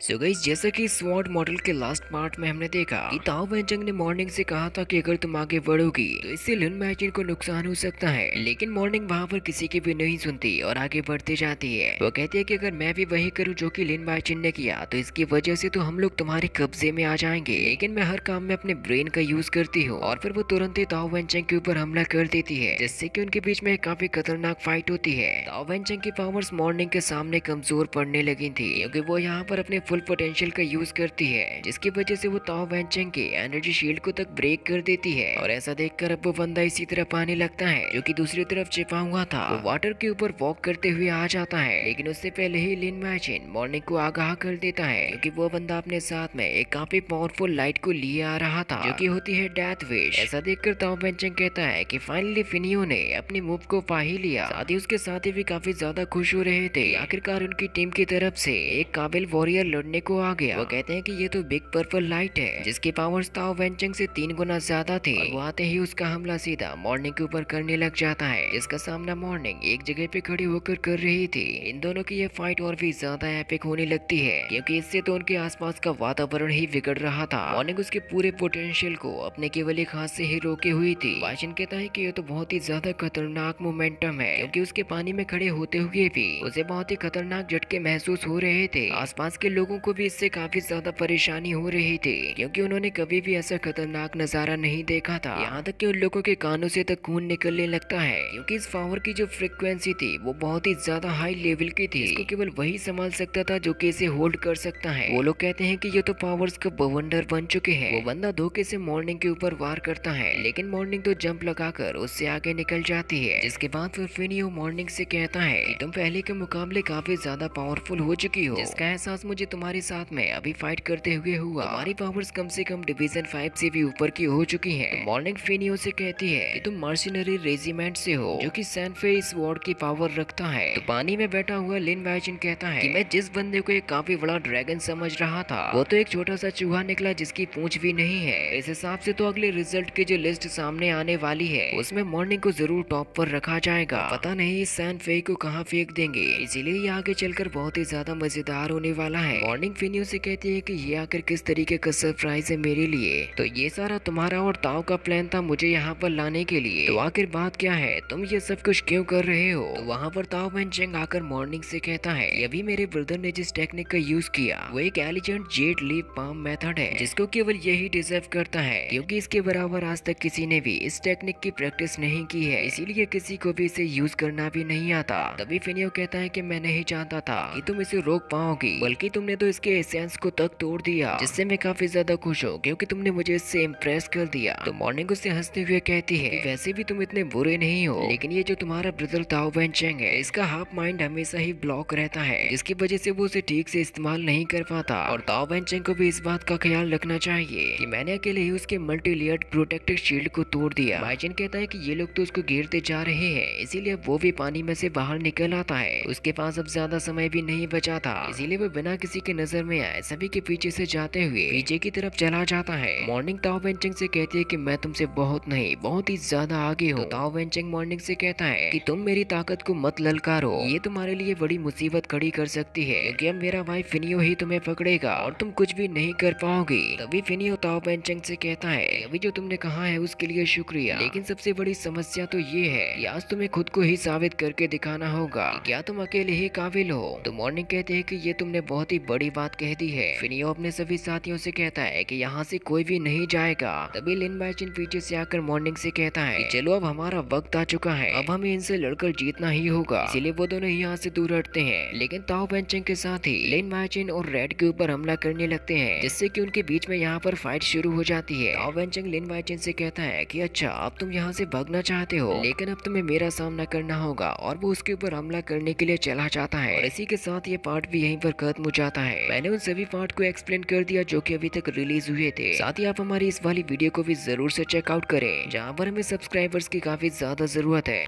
So guys, जैसा कि sword model के लास्ट पार्ट में हमने देखा कि ताओ वेंचंग ने मॉर्निंग से कहा था कि अगर तुम आगे बढ़ोगी तो इससे लिन मैचिन को नुकसान हो सकता है। लेकिन मॉर्निंग वहां पर किसी की भी नहीं सुनती और आगे बढ़ती जाती है। वो कहती है कि अगर मैं भी वही करूँ जो कि लिन मैचिन ने किया तो इसकी वजह से तो हम लोग तुम्हारे कब्जे में आ जाएंगे। लेकिन मैं हर काम में अपने ब्रेन का यूज करती हूँ। और फिर वो तुरंत ही ताओ वेंचंग के ऊपर हमला कर देती है, जिससे कि उनके बीच में काफी खतरनाक फाइट होती है। ताओ वेंचंग की पावर्स मॉर्निंग के सामने कमजोर पड़ने लगी थी, क्योंकि वो यहाँ पर अपने फुल पोटेंशियल का यूज करती है, जिसकी वजह से वो ताओ वेंचंग के एनर्जी शील्ड को तक ब्रेक कर देती है। और ऐसा देखकर अब वो बंदा इसी तरह पाने लगता है जो कि दूसरी तरफ छिपा हुआ था। वो वाटर के ऊपर वॉक करते हुए आ जाता है, लेकिन उससे पहले ही लिन मैचिन मॉर्निंग को आगाह कर देता है, क्योंकि वो बंदा अपने साथ में एक काफी पावरफुल लाइट को लिए आ रहा था, जो कि होती है डेथ विश। ऐसा देखकर ताओ वेंचंग कहता है कि फाइनली फिनियो ने अपनी मूव को पा ही लिया। साथ ही उसके साथी भी काफी ज्यादा खुश हो रहे थे। आखिरकार उनकी टीम की तरफ से एक काबिल वॉरियर लड़ने को आ गया। वो कहते हैं कि ये तो बिग पर्पल लाइट है, जिसकी पावर्स ताओ वेंचंग से 3 गुना ज्यादा थी। और वो आते ही उसका हमला सीधा मॉर्निंग के ऊपर करने लग जाता है, जिसका सामना मॉर्निंग एक जगह पे खड़ी होकर कर रही थी। इन दोनों की ये फाइट और भी ज्यादा एपिक होने लगती है, क्योंकि इससे तो उनके आसपास का वातावरण ही बिगड़ रहा था। मॉर्निंग उसके पूरे पोटेंशियल को अपने केवल एक हाथ से ही रोके हुई थी। वाशिन कहता है कि ये तो बहुत ही ज्यादा खतरनाक मोमेंटम है, क्योंकि उसके पानी में खड़े होते हुए भी उसे बहुत ही खतरनाक झटके महसूस हो रहे थे। आसपास के लोगों को भी इससे काफी ज्यादा परेशानी हो रही थी, क्योंकि उन्होंने कभी भी ऐसा खतरनाक नजारा नहीं देखा था। यहाँ तक कि उन लोगों के कानों से तक खून निकलने लगता है, क्योंकि इस पावर की जो फ्रिक्वेंसी थी वो बहुत ही ज्यादा हाई लेवल की थी। इसको केवल वही संभाल सकता था जो कि इसे होल्ड कर सकता है। वो लोग कहते हैं कि ये तो पावर्स का बवंडर बन चुके हैं। वो बंदा धोखे से मॉर्निंग के ऊपर वार करता है, लेकिन मॉर्निंग तो जंप लगाकर उससे आगे निकल जाती है। जिसके बाद फिर फिनियो मॉर्निंग से कहता है कि तुम पहले के मुकाबले काफी ज्यादा पावरफुल हो चुकी हो, जिसका एहसास मुझे तुम्हारे साथ में अभी फाइट करते हुए हुआ। तुम्हारी पावर्स कम से कम डिवीजन 5 से भी ऊपर की हो चुकी हैं। तो मॉर्निंग फिनियो से कहती है कि तुम मर्सिनरी रेजिमेंट से हो, जो कि सैनफे स्वॉर्ड की पावर रखता है। तो पानी में बैठा हुआ लिन मैचिन कहता है कि मैं जिस बंदे को एक काफी बड़ा ड्रैगन समझ रहा था, वो तो एक छोटा सा चूहा निकला जिसकी पूंछ भी नहीं है। इस हिसाब से तो अगले रिजल्ट की जो लिस्ट सामने आने वाली है उसमें मॉर्निंग को जरूर टॉप पर रखा जाएगा। पता नहीं इस सैनफे को कहाँ फेंक देंगे, इसीलिए ये आगे चलकर बहुत ही ज्यादा मजेदार होने वाला है। मॉर्निंग फिनियो से कहती है कि ये आकर किस तरीके का सरप्राइज है मेरे लिए। तो ये सारा तुम्हारा और ताओ का प्लान था मुझे यहाँ पर लाने के लिए, तो आखिर बात क्या है, तुम ये सब कुछ क्यों कर रहे हो। तो वहाँ पर ताओ वेंचंग आकर मॉर्निंग से कहता है ये भी मेरे ब्रदर ने जिस टेक्निक का यूज किया वो एक एलिजेंट जेड लीफ पाम मेथड है, जिसको केवल यही डिजर्व करता है, क्योंकि इसके बराबर आज तक किसी ने भी इस टेक्निक की प्रैक्टिस नहीं की है, इसीलिए किसी को भी इसे यूज करना भी नहीं आता। तभी फिनियो कहता है कि मैं नहीं चाहता था कि तुम इसे रोक पाओगी, बल्कि तुमने तो इसके एसेंस को तक तोड़ दिया, जिससे मैं काफी ज्यादा खुश हूँ, क्योंकि तुमने मुझे इससे इम्प्रेस कर दिया। तो मॉर्निंग उससे हंसते हुए कहती है कि वैसे भी तुम इतने बुरे नहीं हो, लेकिन ये जो तुम्हारा ब्रदर ताओ वेंचंग है इसका हाफ माइंड हमेशा ही ब्लॉक रहता है, जिसकी वजह से वो उसे ठीक से इस्तेमाल नहीं कर पाता। और ताओ वेंचंग को भी इस बात का ख्याल रखना चाहिए कि मैंने अकेले ही उसके मल्टी लेयर्ड प्रोटेक्टिव शील्ड को तोड़ दिया। माइचिन कहता है कि ये लोग तो उसको घेरते जा रहे हैं, इसीलिए वो भी पानी में से बाहर निकल आता है। उसके पास अब ज्यादा समय भी नहीं बचा था, इसीलिए वो बिना किसी के नजर में आए सभी के पीछे से जाते हुए पीछे की तरफ चला जाता है। मॉर्निंग ताओ वेंचंग से कहती है कि मैं तुमसे बहुत नहीं बहुत ही ज्यादा आगे हूँ। तो ताओ वेंचंग मॉर्निंग से कहता है कि तुम मेरी ताकत को मत ललकारो, ये तुम्हारे लिए बड़ी मुसीबत खड़ी कर सकती है, क्योंकि अब मेरा भाई फिनियो ही तुम्हें पकड़ेगा और तुम कुछ भी नहीं कर पाओगी। तभी फिनियो ताओ वेंचंग से कहता है अभी जो तुमने कहा है उसके लिए शुक्रिया, लेकिन सबसे बड़ी समस्या तो ये है कि आज तुम्हें खुद को ही साबित करके दिखाना होगा कि क्या तुम अकेले ही काबिल हो। तो मॉर्निंग कहते हैं कि ये तुमने बहुत ही बड़ी बात कह दी है। फिनियो अपने सभी साथियों से कहता है कि यहाँ से कोई भी नहीं जाएगा। तभी लिन मैचिन पीछे से आकर मॉर्निंग से कहता है कि चलो अब हमारा वक्त आ चुका है, अब हमें इनसे लड़कर जीतना ही होगा। इसीलिए वो दोनों यहाँ से दूर हटते हैं, लेकिन ताओ वेंचंग के साथ ही लिन मैचिन और रेड के ऊपर हमला करने लगते हैं, जिससे कि उनके बीच में यहाँ पर फाइट शुरू हो जाती है। ताओ वेंचंग लिन मैचिन से कहता है कि अच्छा अब तुम यहाँ से भागना चाहते हो, लेकिन अब तुम्हें मेरा सामना करना होगा। और वो उसके ऊपर हमला करने के लिए चला जाता है। और इसी के साथ ये पार्ट भी यहीं पर खत्म हो जाता है। मैंने उन सभी पार्ट को एक्सप्लेन कर दिया जो कि अभी तक रिलीज हुए थे। साथ ही आप हमारी इस वाली वीडियो को भी जरूर से चेकआउट करें, जहाँ पर हमें सब्सक्राइबर्स की काफी ज्यादा जरूरत है।